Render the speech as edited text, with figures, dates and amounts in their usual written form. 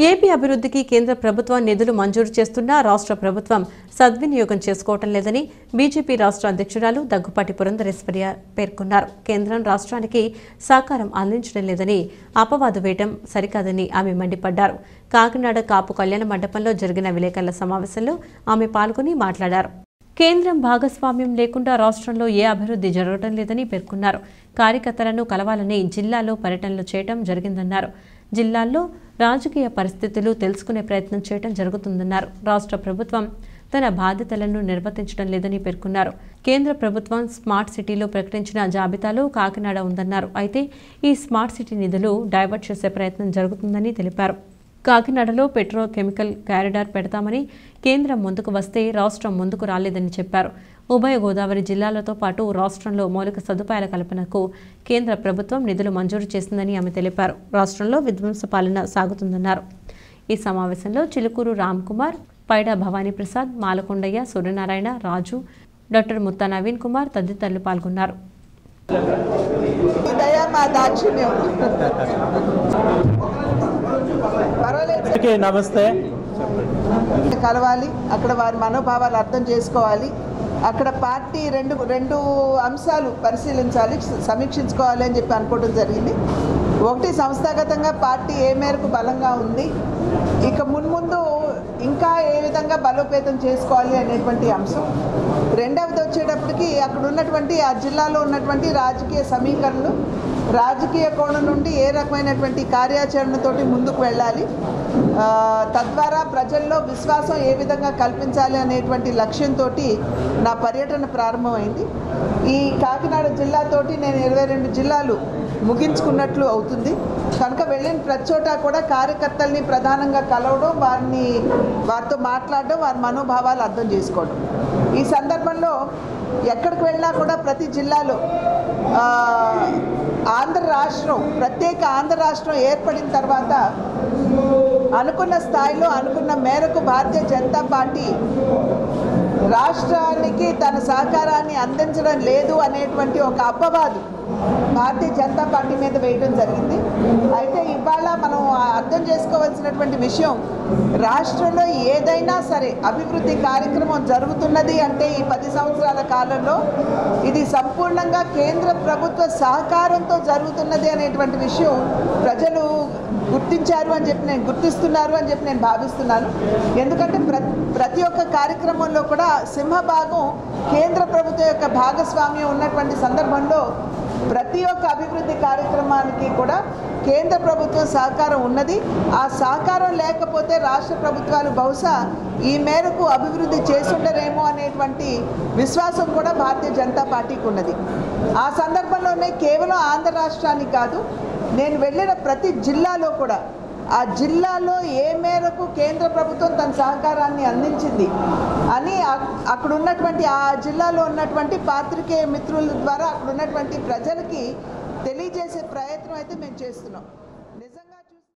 AP అభివృద్ధికి కేంద్ర ప్రభుత్వం నిధులు మంజూరు చేస్తున్నా రాష్ట్ర ప్రభుత్వం సద్వినియోగం చేసుకోవటం లేదని బీజేపీ రాష్ట్ర అధ్యక్షురాలు దగ్గుపాటి పురంధరేశ్వరి పేర్కొన్నారు. కేంద్రం రాష్ట్రానికి సహకారం అందించడం లేదని అపవాదు వేయటం సరికాదని ఆమె మండిపడ్డారు. కాకినాడ కాపు కళ్యాణ మండపంలో జరిగిన విలేకరుల సమావేశంలో ఆమె పాల్గొని మాట్లాడారు. కేంద్రం భాగస్వామ్యం లేకుండా రాష్ట్రంలో ఏ అభివృద్ధి జరగడం లేదని పేర్కొన్నారు. కార్యకర్తలను కలవాలని జిల్లాలో పర్యటనలు చేయడం జరిగిందన్నారు. జిల్లాల్లో రాజకీయ పరిస్థితులు తెలుసుకునే ప్రయత్నం చేయడం జరుగుతుందన్నారు. రాష్ట్ర ప్రభుత్వం తన బాధ్యతలను నిర్వర్తించడం లేదని పేర్కొన్నారు. కేంద్ర ప్రభుత్వం స్మార్ట్ సిటీలో ప్రకటించిన జాబితాలో కాకినాడ ఉందన్నారు. అయితే ఈ స్మార్ట్ సిటీ నిధులు డైవర్ట్ చేసే ప్రయత్నం జరుగుతుందని తెలిపారు. కాకినాడలో పెట్రోకెమికల్ కారిడార్ పెడతామని కేంద్రం ముందుకు వస్తే రాష్ట్రం ముందుకు రాలేదని చెప్పారు. ఉభయ గోదావరి జిల్లాలతో పాటు రాష్ట్రంలో మౌలిక సదుపాయాల కల్పనకు కేంద్ర ప్రభుత్వం నిధులు మంజూరు చేసిందని ఆమె తెలిపారు. రాష్ట్రంలో విధ్వంస పాలన సాగుతుందన్నారు. ఈ సమావేశంలో చిలుకూరు రామ్కుమార్, పైడా భవానీ ప్రసాద్, మాలకొండయ్య, సూర్యనారాయణ, రాజు, డాక్టర్ ముత్తా నవీన్ కుమార్ తదితరులు పాల్గొన్నారు. నమస్తే. కలవాలి, అక్కడ వారి మనోభావాలు అర్థం చేసుకోవాలి. అక్కడ పార్టీ రెండు అంశాలు పరిశీలించాలి, సమీక్షించుకోవాలి అని చెప్పి అనుకోవడం జరిగింది. ఒకటి, సంస్థాగతంగా పార్టీ ఏ మేరకు బలంగా ఉంది, ఇక మున్ముందు ఇంకా ఏ విధంగా బలోపేతం చేసుకోవాలి అనేటువంటి అంశం. రెండవది వచ్చేటప్పటికి అక్కడ ఉన్నటువంటి ఆ జిల్లాలో ఉన్నటువంటి రాజకీయ సమీకరణలు, రాజకీయ కోణం నుండి ఏ రకమైనటువంటి కార్యాచరణతోటి ముందుకు వెళ్ళాలి, తద్వారా ప్రజల్లో విశ్వాసం ఏ విధంగా కల్పించాలి అనేటువంటి లక్ష్యంతో నా పర్యటన ప్రారంభమైంది. ఈ కాకినాడ జిల్లాతోటి నేను 22 జిల్లాలు ముగించుకున్నట్లు అవుతుంది. కనుక వెళ్ళిన ప్రతి చోట కూడా కార్యకర్తల్ని ప్రధానంగా కలవడం, వారితో మాట్లాడడం, వారి మనోభావాలు అర్థం చేసుకోవడం. ఈ సందర్భంలో ఎక్కడికి వెళ్ళినా కూడా ప్రతి జిల్లాలో ఆంధ్ర రాష్ట్రం, ప్రత్యేక ఆంధ్ర రాష్ట్రం ఏర్పడిన తర్వాత అనుకున్న స్థాయిలో అనుకున్న మేరకు భారతీయ జనతా పార్టీ రాష్ట్రానికి తన సహకారాన్ని అందించడం లేదు అనేటువంటి ఒక అపవాదు భారతీయ జనతా పార్టీ మీద వేయడం జరిగింది. అయితే ఇవాళ మనం అర్థం చేసుకోవాల్సినటువంటి విషయం, రాష్ట్రంలో ఏదైనా సరే అభివృద్ధి కార్యక్రమం జరుగుతున్నది అంటే ఈ 10 సంవత్సరాల కాలంలో ఇది సంపూర్ణంగా కేంద్ర ప్రభుత్వ సహకారంతో జరుగుతున్నది అనేటువంటి విషయం ప్రజలు గుర్తించారు అని చెప్పి గుర్తిస్తున్నారు అని చెప్పి నేను భావిస్తున్నాను. ఎందుకంటే ప్రతి ఒక్క కార్యక్రమంలో కూడా సింహభాగం కేంద్ర ప్రభుత్వం యొక్క భాగస్వామ్యం ఉన్నటువంటి సందర్భంలో ప్రతి ఒక్క అభివృద్ధి కార్యక్రమానికి కూడా కేంద్ర ప్రభుత్వం సహకారం ఉన్నది. ఆ సహకారం లేకపోతే రాష్ట్ర ప్రభుత్వాలు బహుశా ఈ మేరకు అభివృద్ధి చేసుండరేమో అనేటువంటి విశ్వాసం కూడా భారతీయ జనతా పార్టీకి ఉన్నది. ఆ సందర్భంలోనే కేవలం ఆంధ్ర రాష్ట్రానికి కాదు, నేను వెళ్ళిన ప్రతి జిల్లాలో కూడా ఆ జిల్లాలో ఏ మేరకు కేంద్ర ప్రభుత్వం తన సహకారాన్ని అందించింది అని అక్కడ ఉన్నటువంటి ఆ జిల్లాలో ఉన్నటువంటి పాత్రికేయ మిత్రుల ద్వారా అక్కడ ఉన్నటువంటి ప్రజలకి తెలియజేసే ప్రయత్నం అయితే మేము చేస్తున్నాం.